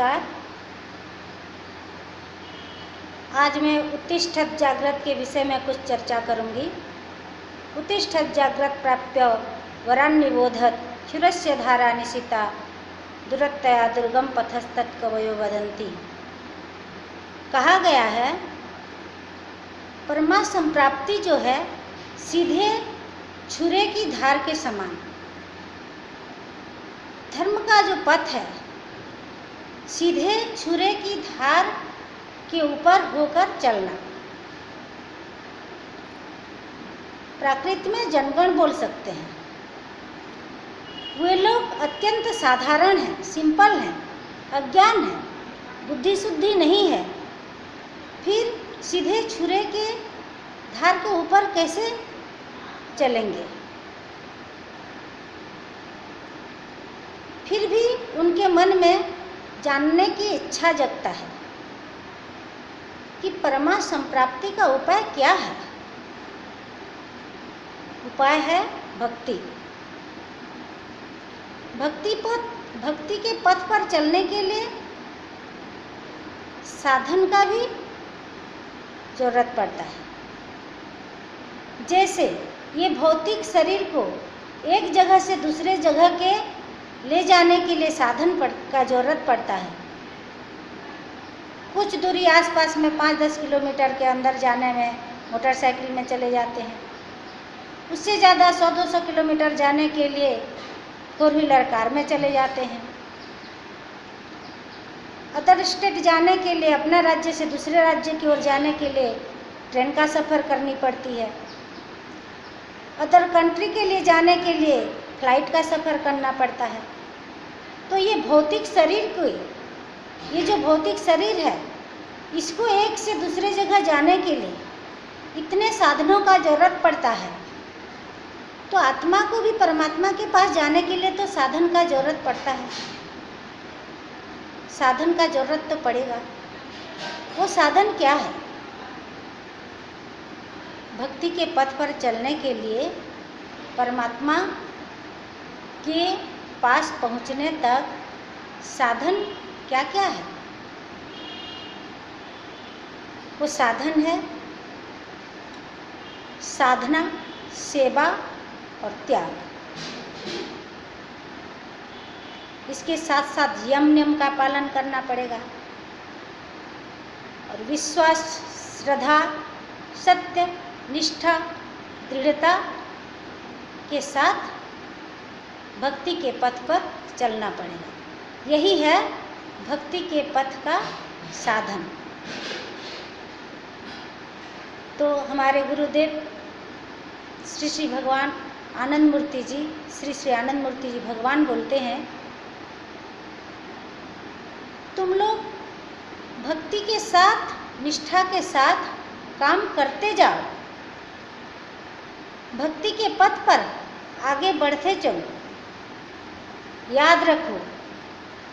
नमस्कार। आज मैं उत्तिष्ठत् जाग्रत के विषय में कुछ चर्चा करूंगी। उत्तिष्ठत् जाग्रत प्राप्य वरान् निबोधत क्षुरस्य धारा निशिता दुरत्तया दुर्गम पथस्तत् कवयो वदन्ति। कहा गया है परमा संप्राप्ति जो है सीधे छुरे की धार के समान। धर्म का जो पथ है सीधे छुरे की धार के ऊपर होकर चलना। प्राकृत में जनगण बोल सकते हैं। वे लोग अत्यंत साधारण हैं, सिंपल हैं, अज्ञान है, बुद्धि शुद्धि नहीं है, फिर सीधे छुरे के धार के ऊपर कैसे चलेंगे। फिर भी उनके मन में जानने की इच्छा जगता है कि परमा संप्राप्ति का उपाय क्या है। उपाय है भक्ति। भक्ति के पथ पर चलने के लिए साधन का भी जरूरत पड़ता है। जैसे ये भौतिक शरीर को एक जगह से दूसरे जगह के ले जाने के लिए साधन का जरूरत पड़ता है। कुछ दूरी आसपास में 5-10 किलोमीटर के अंदर जाने में मोटरसाइकिल में चले जाते हैं। उससे ज़्यादा 100-200 किलोमीटर जाने के लिए 4 व्हीलर कार में चले जाते हैं। अदर स्टेट जाने के लिए, अपना राज्य से दूसरे राज्य की ओर जाने के लिए ट्रेन का सफ़र करनी पड़ती है। अदर कंट्री के लिए जाने के लिए फ्लाइट का सफ़र करना पड़ता है। तो ये भौतिक शरीर को, ये जो भौतिक शरीर है, इसको एक से दूसरे जगह जाने के लिए इतने साधनों का जरूरत पड़ता है। तो आत्मा को भी परमात्मा के पास जाने के लिए तो साधन का जरूरत पड़ता है। साधन का जरूरत तो पड़ेगा। वो साधन क्या है? भक्ति के पथ पर चलने के लिए परमात्मा के पास पहुँचने तक साधन क्या क्या है? वो साधन है साधना, सेवा और त्याग। इसके साथ साथ यम नियम का पालन करना पड़ेगा और विश्वास, श्रद्धा, सत्य, निष्ठा, दृढ़ता के साथ भक्ति के पथ पर चलना पड़ेगा। यही है भक्ति के पथ का साधन। तो हमारे गुरुदेव श्री श्री भगवान आनंद मूर्ति जी, श्री श्री आनंद मूर्ति जी भगवान बोलते हैं, तुम लोग भक्ति के साथ, निष्ठा के साथ काम करते जाओ। भक्ति के पथ पर आगे बढ़ते चलो। याद रखो,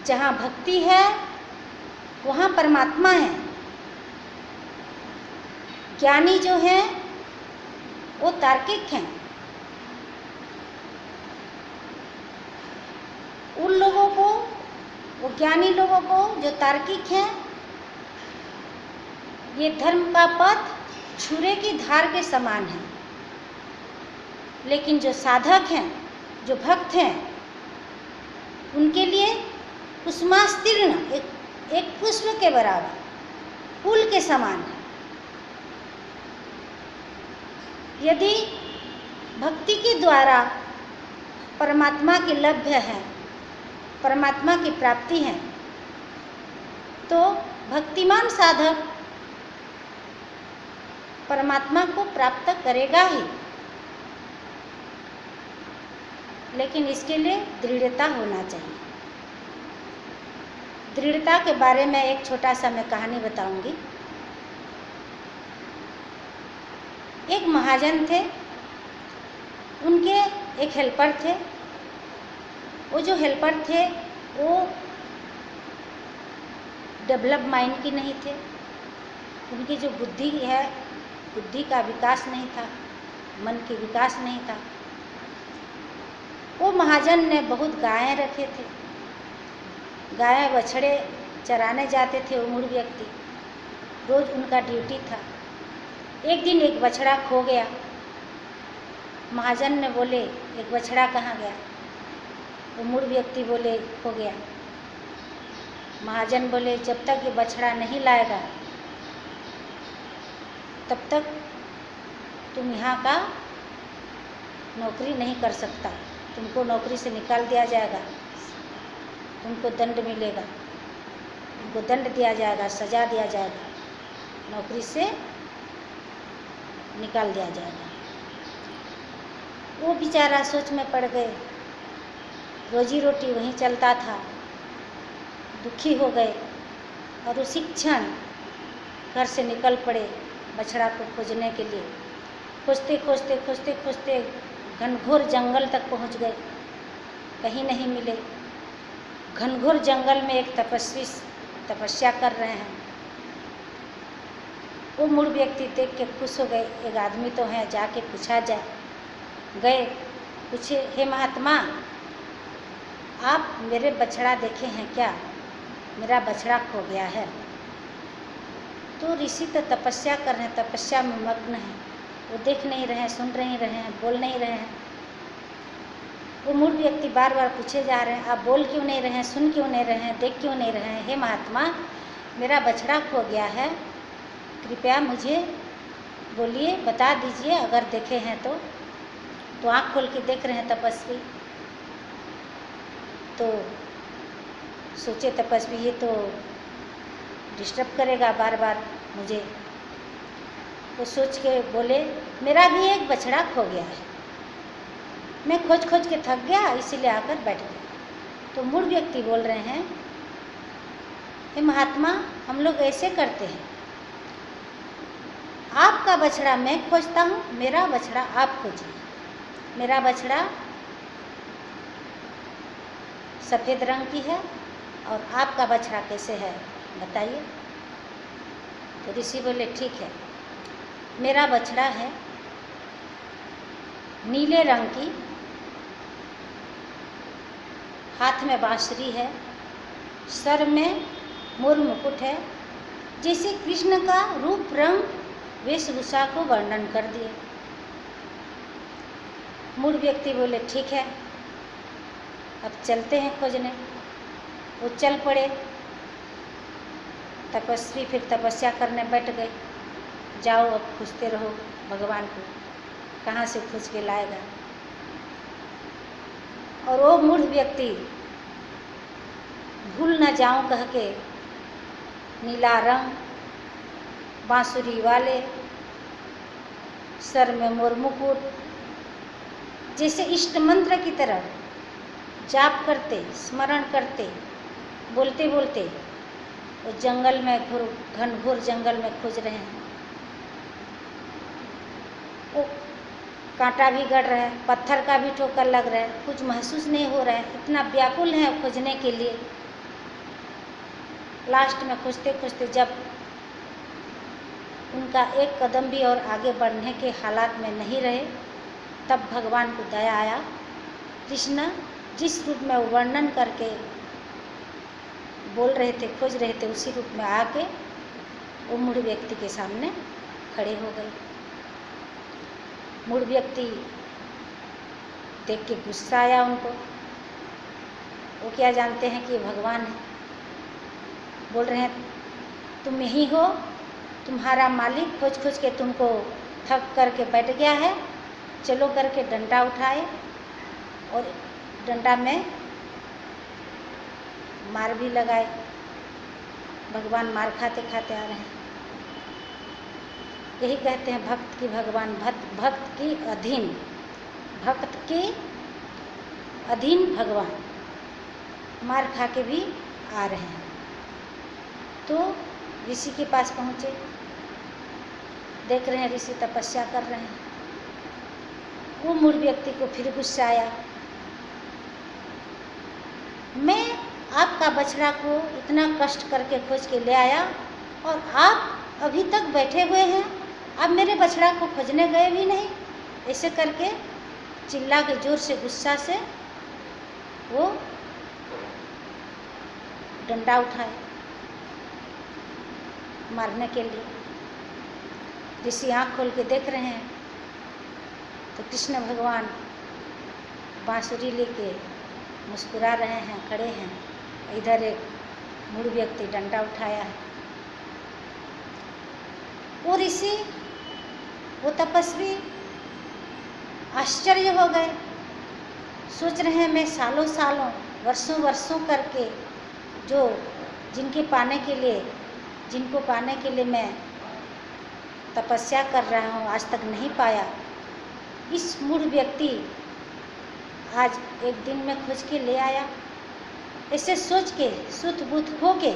जहाँ भक्ति है वहाँ परमात्मा है। ज्ञानी जो हैं वो तार्किक हैं। उन लोगों को, वो ज्ञानी लोगों को जो तार्किक हैं, ये धर्म का पथ छुरे की धार के समान है। लेकिन जो साधक हैं, जो भक्त हैं, उनके लिए कुसुमास्तीर्ण, एक पुष्प के बराबर, फूल के समान है। यदि भक्ति के द्वारा परमात्मा के लभ्य है, परमात्मा की प्राप्ति है, तो भक्तिमान साधक परमात्मा को प्राप्त करेगा ही। लेकिन इसके लिए दृढ़ता होना चाहिए। दृढ़ता के बारे में एक छोटा सा मैं कहानी बताऊंगी। एक महाजन थे, उनके एक हेल्पर थे। वो जो हेल्पर थे वो डेवलप माइंड की नहीं थे। उनकी जो बुद्धि है, बुद्धि का विकास नहीं था, मन की विकास नहीं था। वो महाजन ने बहुत गायें रखे थे। गाय बछड़े चराने जाते थे वो मूढ़ व्यक्ति, रोज उनका ड्यूटी था। एक दिन एक बछड़ा खो गया। महाजन ने बोले एक बछड़ा कहाँ गया? वो मूढ़ व्यक्ति बोले खो गया। महाजन बोले जब तक ये बछड़ा नहीं लाएगा तब तक तुम यहाँ का नौकरी नहीं कर सकता, तुमको नौकरी से निकाल दिया जाएगा, तुमको दंड मिलेगा, तुमको दंड दिया जाएगा, सजा दिया जाएगा, नौकरी से निकाल दिया जाएगा। वो बेचारा सोच में पड़ गए, रोजी रोटी वहीं चलता था, दुखी हो गए और उसी क्षण घर से निकल पड़े बछड़ा को खोजने के लिए। खोजते खोजते खोजते खोजते घनघोर जंगल तक पहुंच गए, कहीं नहीं मिले। घनघोर जंगल में एक तपस्वी तपस्या कर रहे हैं। वो मूढ़ व्यक्ति देख के खुश हो गए, एक आदमी तो है, जाके पूछा जाए। गए, पूछे हे महात्मा आप मेरे बछड़ा देखे हैं क्या? मेरा बछड़ा खो गया है। तो ऋषि तो तपस्या कर रहे हैं, तपस्या में मग्न है, वो देख नहीं रहे हैं, सुन नहीं रहे हैं, बोल नहीं रहे हैं। वो मूढ़ व्यक्ति बार बार पूछे जा रहे हैं आप बोल क्यों नहीं रहे हैं, सुन क्यों नहीं रहे हैं, देख क्यों नहीं रहे हैं? हे महात्मा मेरा बछड़ा खो गया है, कृपया मुझे बोलिए, बता दीजिए अगर देखे हैं तो आँख खोल के देख रहे हैं तपस्वी। तो सोचे तपस्वी ये तो डिस्टर्ब करेगा बार बार मुझे। वो सोच के बोले मेरा भी एक बछड़ा खो गया है, मैं खोज खोज के थक गया इसीलिए आकर बैठ गया। तो मूढ़ व्यक्ति बोल रहे हैं हे महात्मा हम लोग ऐसे करते हैं, आपका बछड़ा मैं खोजता हूँ, मेरा बछड़ा आप खोजिए। मेरा बछड़ा सफ़ेद रंग की है और आपका बछड़ा कैसे है बताइए। तो ऋषि बोले ठीक है, मेरा बछड़ा है नीले रंग की, हाथ में बांसुरी है, सर में मोर मुकुट है, जैसे कृष्ण का रूप रंग वेशभूषा को वर्णन कर दिए। मूढ़ व्यक्ति बोले ठीक है अब चलते हैं खोजने। वो चल पड़े, तपस्वी फिर तपस्या करने बैठ गए। जाओ अब खोजते रहो भगवान को, कहाँ से खोज के लाएगा। और वो मूढ़ व्यक्ति भूल न जाऊं कह के नीला रंग, बांसुरी वाले, सर में मोर मुकुट, जैसे इष्ट मंत्र की तरह जाप करते, स्मरण करते, बोलते बोलते वो जंगल में घनघोर जंगल में खोज रहे हैं। वो कांटा भी गड़ रहा है, पत्थर का भी ठोकर लग रहा है, कुछ महसूस नहीं हो रहा है, इतना व्याकुल है खोजने के लिए। लास्ट में खोजते खोजते जब उनका एक कदम भी और आगे बढ़ने के हालात में नहीं रहे, तब भगवान को दया आया। कृष्ण जिस रूप में वर्णन करके बोल रहे थे, खोज रहे थे, उसी रूप में आके वो मूढ़ व्यक्ति के सामने खड़े हो गए। मूढ़ व्यक्ति देख के गुस्सा आया उनको। वो क्या जानते हैं कि ये भगवान है। बोल रहे हैं तुम यही हो, तुम्हारा मालिक खोज खोज के तुमको थक करके बैठ गया है, चलो करके डंडा उठाए और डंडा में मार भी लगाए। भगवान मार खाते खाते आ रहे हैं। यही कहते हैं भक्त की भगवान, भक्त की अधीन, भक्त के अधीन भगवान मार खा के भी आ रहे हैं। तो ऋषि के पास पहुँचे, देख रहे हैं ऋषि तपस्या कर रहे हैं। वो मूढ़ व्यक्ति को फिर गुस्सा आया, मैं आपका बछड़ा को इतना कष्ट करके खोज के ले आया और आप अभी तक बैठे हुए हैं, आप मेरे बछड़ा को खोजने गए भी नहीं। ऐसे करके चिल्ला के जोर से गुस्सा से वो डंडा उठाए मारने के लिए। ऋषि आँख खोल के देख रहे हैं तो कृष्ण भगवान बांसुरी लेके मुस्कुरा रहे हैं, खड़े हैं। इधर एक मूढ़ व्यक्ति डंडा उठाया है। वो ऋषि, वो तपस्वी आश्चर्य हो गए, सोच रहे हैं मैं सालों सालों वर्षों वर्षों करके जिनको पाने के लिए मैं तपस्या कर रहा हूँ, आज तक नहीं पाया। इस मूढ़ व्यक्ति आज एक दिन में खोज के ले आया। ऐसे सोच के सुत बुत हो के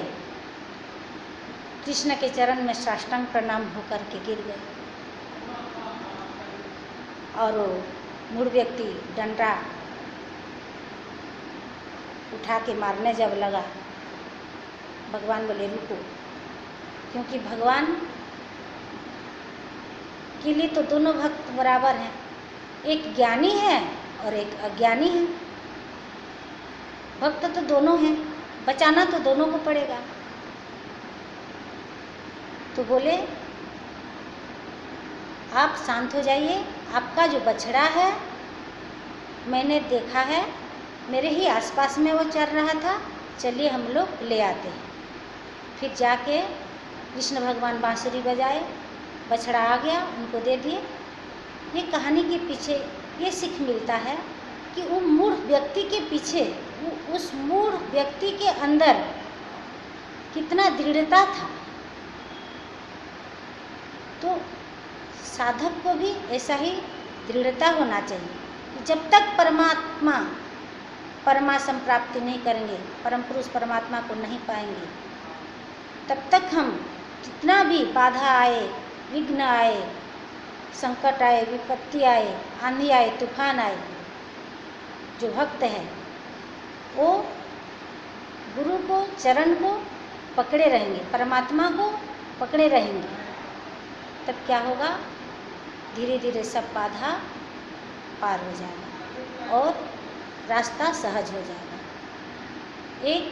कृष्ण के चरण में साष्टांग प्रणाम होकर के गिर गए। और वो मूढ़ व्यक्ति डंडा उठा के मारने जब लगा, भगवान बोले रुको, क्योंकि भगवान के लिए तो दोनों भक्त बराबर हैं, एक ज्ञानी है और एक अज्ञानी है। भक्त तो दोनों हैं, बचाना तो दोनों को पड़ेगा। तो बोले आप शांत हो जाइए, आपका जो बछड़ा है मैंने देखा है, मेरे ही आसपास में वो चल रहा था, चलिए हम लोग ले आते हैं। फिर जाके कृष्ण भगवान बांसुरी बजाए, बछड़ा आ गया, उनको दे दिए। ये कहानी के पीछे ये सीख मिलता है कि वो मूढ़ व्यक्ति के पीछे, उस मूढ़ व्यक्ति के अंदर कितना दृढ़ता था। तो साधक को भी ऐसा ही दृढ़ता होना चाहिए कि जब तक परमासम प्राप्ति नहीं करेंगे, परम पुरुष परमात्मा को नहीं पाएंगे, तब तक हम जितना भी बाधा आए, विघ्न आए, संकट आए, विपत्ति आए, आंधी आए, तूफान आए, जो भक्त है वो गुरु को, चरण को पकड़े रहेंगे, परमात्मा को पकड़े रहेंगे। तब क्या होगा, धीरे धीरे सब बाधा पार हो जाएगा और रास्ता सहज हो जाएगा। एक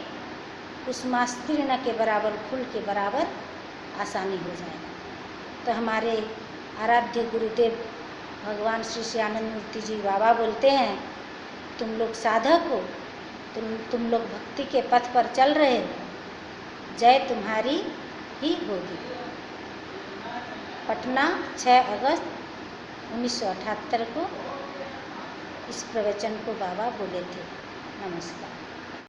कुसुमास्तीर्ण के बराबर, फूल के बराबर आसानी हो जाएगा। तो हमारे आराध्य गुरुदेव भगवान श्री श्री आनंद मूर्ति जी बाबा बोलते हैं, तुम लोग साधक हो, तुम लोग भक्ति के पथ पर चल रहे हो, जय तुम्हारी ही होगी। पटना 6 अगस्त 1978 को इस प्रवचन को बाबा बोले थे। नमस्कार।